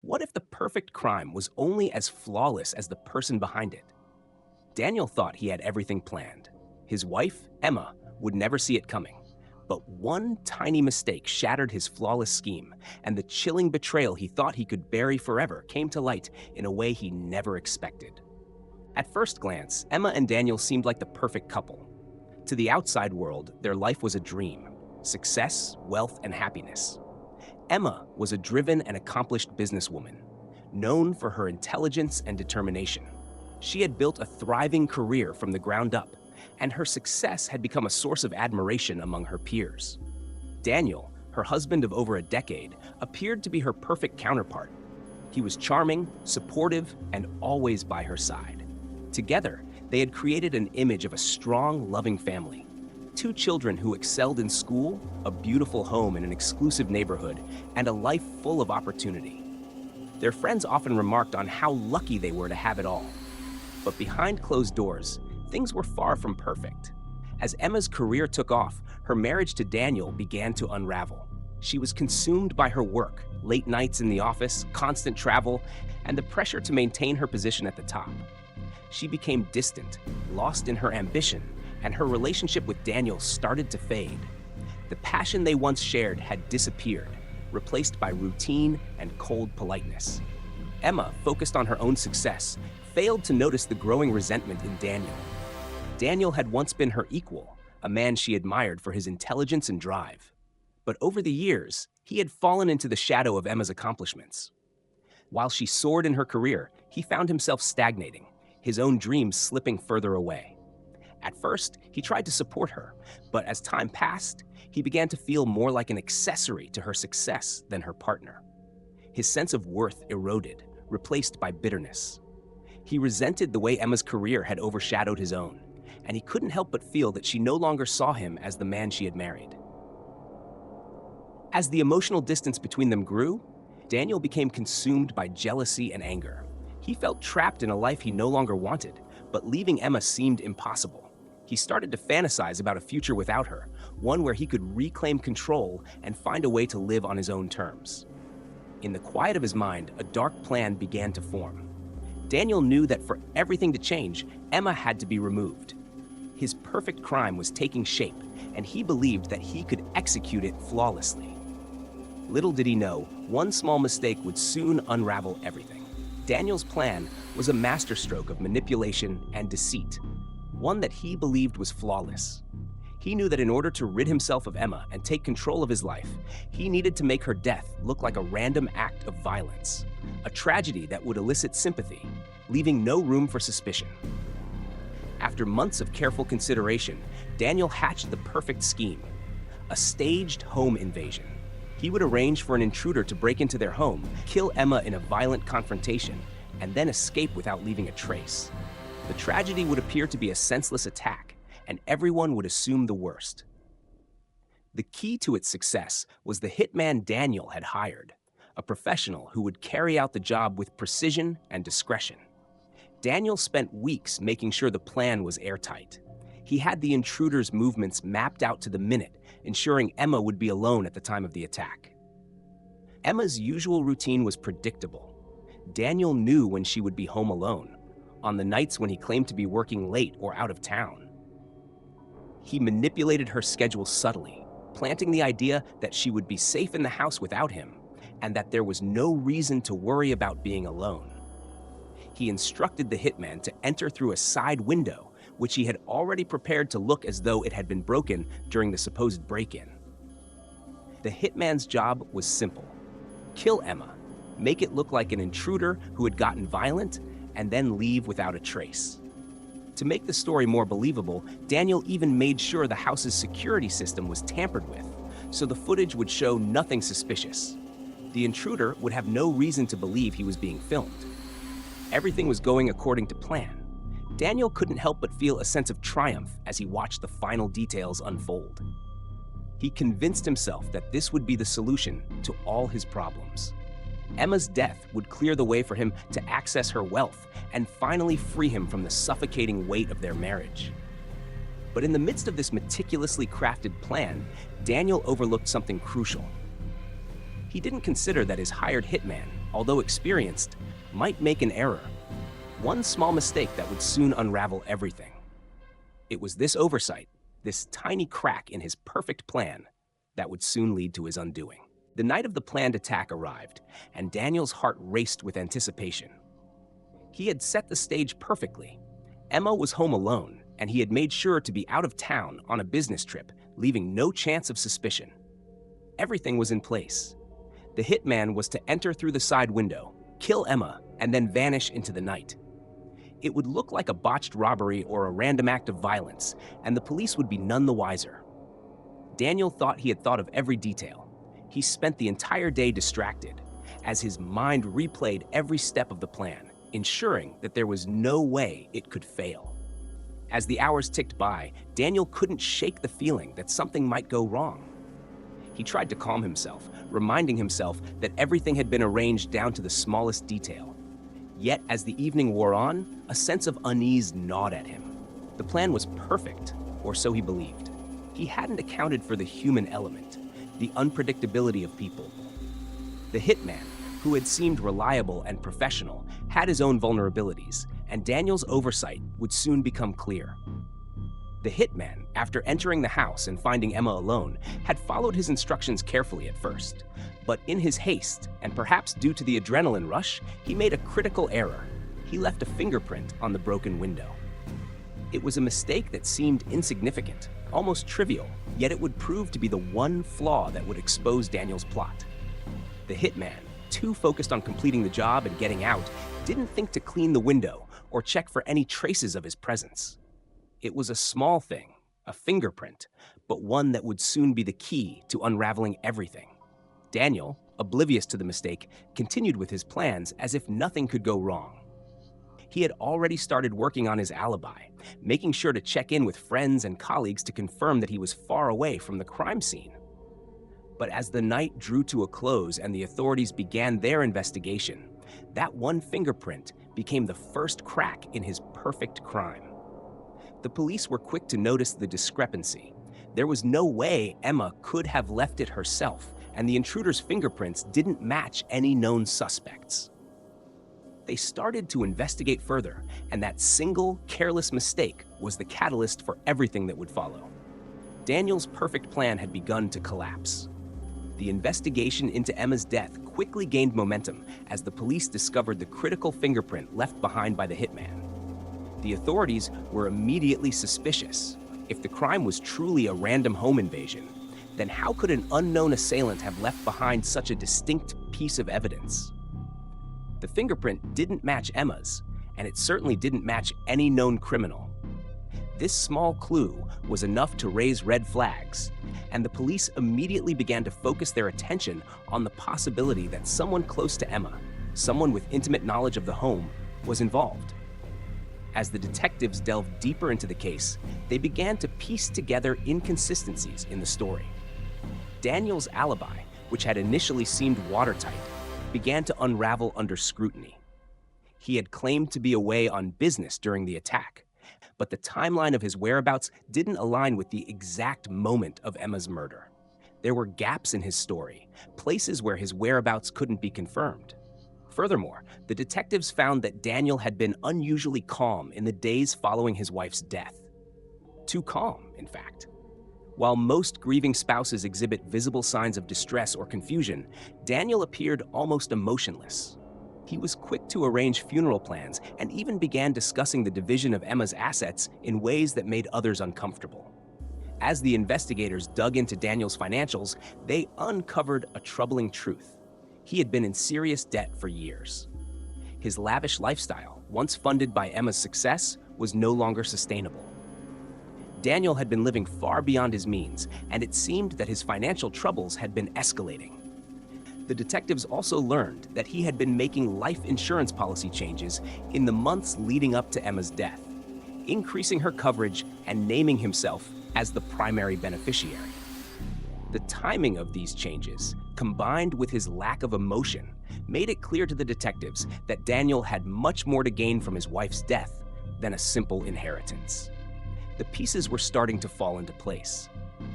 What if the perfect crime was only as flawless as the person behind it? Daniel thought he had everything planned. His wife, Emma, would never see it coming. But one tiny mistake shattered his flawless scheme, and the chilling betrayal he thought he could bury forever came to light in a way he never expected. At first glance, Emma and Daniel seemed like the perfect couple. To the outside world, their life was a dream: success, wealth, and happiness. Emma was a driven and accomplished businesswoman, known for her intelligence and determination. She had built a thriving career from the ground up, and her success had become a source of admiration among her peers. Daniel, her husband of over a decade, appeared to be her perfect counterpart. He was charming, supportive, and always by her side. Together, they had created an image of a strong, loving family. Two children who excelled in school, a beautiful home in an exclusive neighborhood, and a life full of opportunity. Their friends often remarked on how lucky they were to have it all. But behind closed doors, things were far from perfect. As Emma's career took off, her marriage to Daniel began to unravel. She was consumed by her work, late nights in the office, constant travel, and the pressure to maintain her position at the top. She became distant, lost in her ambition, and her relationship with Daniel started to fade. The passion they once shared had disappeared, replaced by routine and cold politeness. Emma, focused on her own success, failed to notice the growing resentment in Daniel. Daniel had once been her equal, a man she admired for his intelligence and drive. But over the years, he had fallen into the shadow of Emma's accomplishments. While she soared in her career, he found himself stagnating, his own dreams slipping further away. At first, he tried to support her, but as time passed, he began to feel more like an accessory to her success than her partner. His sense of worth eroded, replaced by bitterness. He resented the way Emma's career had overshadowed his own, and he couldn't help but feel that she no longer saw him as the man she had married. As the emotional distance between them grew, Daniel became consumed by jealousy and anger. He felt trapped in a life he no longer wanted, but leaving Emma seemed impossible. He started to fantasize about a future without her, one where he could reclaim control and find a way to live on his own terms. In the quiet of his mind, a dark plan began to form. Daniel knew that for everything to change, Emma had to be removed. His perfect crime was taking shape, and he believed that he could execute it flawlessly. Little did he know, one small mistake would soon unravel everything. Daniel's plan was a masterstroke of manipulation and deceit, one that he believed was flawless. He knew that in order to rid himself of Emma and take control of his life, he needed to make her death look like a random act of violence, a tragedy that would elicit sympathy, leaving no room for suspicion. After months of careful consideration, Daniel hatched the perfect scheme: a staged home invasion. He would arrange for an intruder to break into their home, kill Emma in a violent confrontation, and then escape without leaving a trace. The tragedy would appear to be a senseless attack, and everyone would assume the worst. The key to its success was the hitman Daniel had hired, a professional who would carry out the job with precision and discretion. Daniel spent weeks making sure the plan was airtight. He had the intruder's movements mapped out to the minute, ensuring Emma would be alone at the time of the attack. Emma's usual routine was predictable. Daniel knew when she would be home alone, on the nights when he claimed to be working late or out of town. He manipulated her schedule subtly, planting the idea that she would be safe in the house without him, and that there was no reason to worry about being alone. He instructed the hitman to enter through a side window, which he had already prepared to look as though it had been broken during the supposed break-in. The hitman's job was simple: kill Emma, make it look like an intruder who had gotten violent, and then leave without a trace. To make the story more believable, Daniel even made sure the house's security system was tampered with, so the footage would show nothing suspicious. The intruder would have no reason to believe he was being filmed. Everything was going according to plan. Daniel couldn't help but feel a sense of triumph as he watched the final details unfold. He convinced himself that this would be the solution to all his problems. Emma's death would clear the way for him to access her wealth and finally free him from the suffocating weight of their marriage. But in the midst of this meticulously crafted plan, Daniel overlooked something crucial. He didn't consider that his hired hitman, although experienced, might make an error. One small mistake that would soon unravel everything. It was this oversight, this tiny crack in his perfect plan, that would soon lead to his undoing. The night of the planned attack arrived, and Daniel's heart raced with anticipation. He had set the stage perfectly. Emma was home alone, and he had made sure to be out of town on a business trip, leaving no chance of suspicion. Everything was in place. The hitman was to enter through the side window, kill Emma, and then vanish into the night. It would look like a botched robbery or a random act of violence, and the police would be none the wiser. Daniel thought he had thought of every detail. He spent the entire day distracted, as his mind replayed every step of the plan, ensuring that there was no way it could fail. As the hours ticked by, Daniel couldn't shake the feeling that something might go wrong. He tried to calm himself, reminding himself that everything had been arranged down to the smallest detail. Yet, as the evening wore on, a sense of unease gnawed at him. The plan was perfect, or so he believed. He hadn't accounted for the human element, the unpredictability of people. The hitman, who had seemed reliable and professional, had his own vulnerabilities, and Daniel's oversight would soon become clear. The hitman, after entering the house and finding Emma alone, had followed his instructions carefully at first. But in his haste, and perhaps due to the adrenaline rush, he made a critical error. He left a fingerprint on the broken window. It was a mistake that seemed insignificant, almost trivial, yet it would prove to be the one flaw that would expose Daniel's plot. The hitman, too focused on completing the job and getting out, didn't think to clean the window or check for any traces of his presence. It was a small thing, a fingerprint, but one that would soon be the key to unraveling everything. Daniel, oblivious to the mistake, continued with his plans as if nothing could go wrong. He had already started working on his alibi, making sure to check in with friends and colleagues to confirm that he was far away from the crime scene. But as the night drew to a close and the authorities began their investigation, that one fingerprint became the first crack in his perfect crime. The police were quick to notice the discrepancy. There was no way Emma could have left it herself, and the intruder's fingerprints didn't match any known suspects. They started to investigate further, and that single, careless mistake was the catalyst for everything that would follow. Daniel's perfect plan had begun to collapse. The investigation into Emma's death quickly gained momentum as the police discovered the critical fingerprint left behind by the hitman. The authorities were immediately suspicious. If the crime was truly a random home invasion, then how could an unknown assailant have left behind such a distinct piece of evidence? The fingerprint didn't match Emma's, and it certainly didn't match any known criminal. This small clue was enough to raise red flags, and the police immediately began to focus their attention on the possibility that someone close to Emma, someone with intimate knowledge of the home, was involved. As the detectives delved deeper into the case, they began to piece together inconsistencies in the story. Daniel's alibi, which had initially seemed watertight, began to unravel under scrutiny. He had claimed to be away on business during the attack, but the timeline of his whereabouts didn't align with the exact moment of Emma's murder. There were gaps in his story, places where his whereabouts couldn't be confirmed. Furthermore, the detectives found that Daniel had been unusually calm in the days following his wife's death. Too calm, in fact. While most grieving spouses exhibit visible signs of distress or confusion, Daniel appeared almost emotionless. He was quick to arrange funeral plans and even began discussing the division of Emma's assets in ways that made others uncomfortable. As the investigators dug into Daniel's financials, they uncovered a troubling truth. He had been in serious debt for years. His lavish lifestyle, once funded by Emma's success, was no longer sustainable. Daniel had been living far beyond his means, and it seemed that his financial troubles had been escalating. The detectives also learned that he had been making life insurance policy changes in the months leading up to Emma's death, increasing her coverage and naming himself as the primary beneficiary. The timing of these changes, combined with his lack of emotion, made it clear to the detectives that Daniel had much more to gain from his wife's death than a simple inheritance. The pieces were starting to fall into place.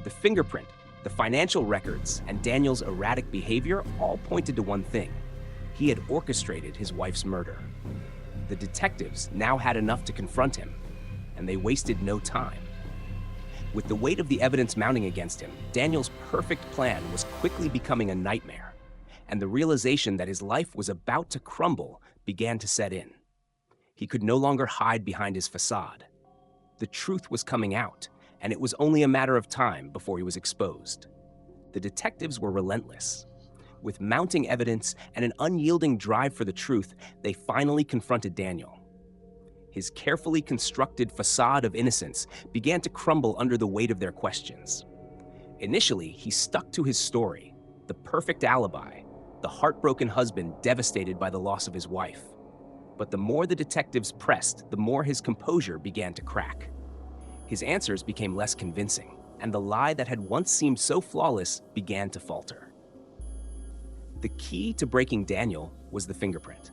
The fingerprint, the financial records, and Daniel's erratic behavior all pointed to one thing. He had orchestrated his wife's murder. The detectives now had enough to confront him, and they wasted no time. With the weight of the evidence mounting against him, Daniel's perfect plan was quickly becoming a nightmare, and the realization that his life was about to crumble began to set in. He could no longer hide behind his facade. The truth was coming out, and it was only a matter of time before he was exposed. The detectives were relentless. With mounting evidence and an unyielding drive for the truth, they finally confronted Daniel. His carefully constructed facade of innocence began to crumble under the weight of their questions. Initially, he stuck to his story, the perfect alibi, the heartbroken husband devastated by the loss of his wife. But the more the detectives pressed, the more his composure began to crack. His answers became less convincing, and the lie that had once seemed so flawless began to falter. The key to breaking Daniel was the fingerprint.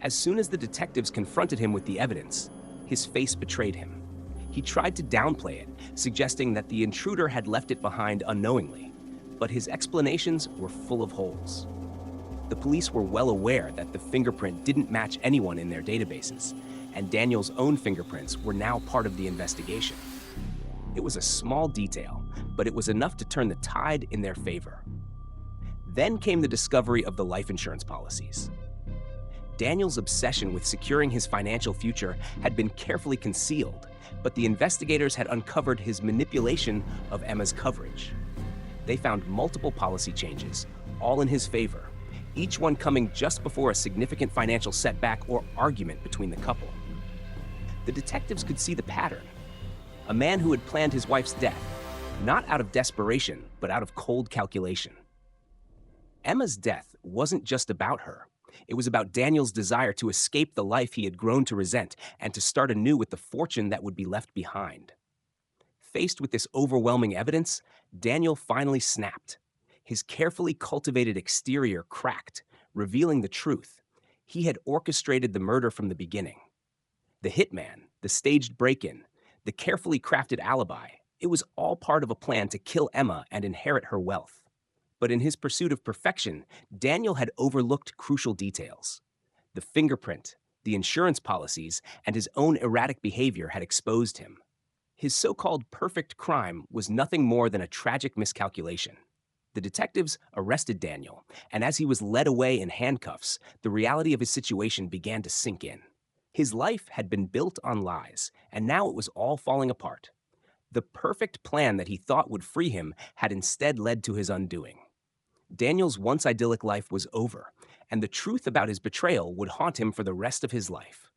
As soon as the detectives confronted him with the evidence, his face betrayed him. He tried to downplay it, suggesting that the intruder had left it behind unknowingly, but his explanations were full of holes. The police were well aware that the fingerprint didn't match anyone in their databases, and Daniel's own fingerprints were now part of the investigation. It was a small detail, but it was enough to turn the tide in their favor. Then came the discovery of the life insurance policies. Daniel's obsession with securing his financial future had been carefully concealed, but the investigators had uncovered his manipulation of Emma's coverage. They found multiple policy changes, all in his favor, each one coming just before a significant financial setback or argument between the couple. The detectives could see the pattern. A man who had planned his wife's death, not out of desperation, but out of cold calculation. Emma's death wasn't just about her. It was about Daniel's desire to escape the life he had grown to resent and to start anew with the fortune that would be left behind. Faced with this overwhelming evidence, Daniel finally snapped. His carefully cultivated exterior cracked, revealing the truth. He had orchestrated the murder from the beginning. The hitman, the staged break-in, the carefully crafted alibi, it was all part of a plan to kill Emma and inherit her wealth. But in his pursuit of perfection, Daniel had overlooked crucial details. The fingerprint, the insurance policies, and his own erratic behavior had exposed him. His so-called perfect crime was nothing more than a tragic miscalculation. The detectives arrested Daniel, and as he was led away in handcuffs, the reality of his situation began to sink in. His life had been built on lies, and now it was all falling apart. The perfect plan that he thought would free him had instead led to his undoing. Daniel's once idyllic life was over, and the truth about his betrayal would haunt him for the rest of his life.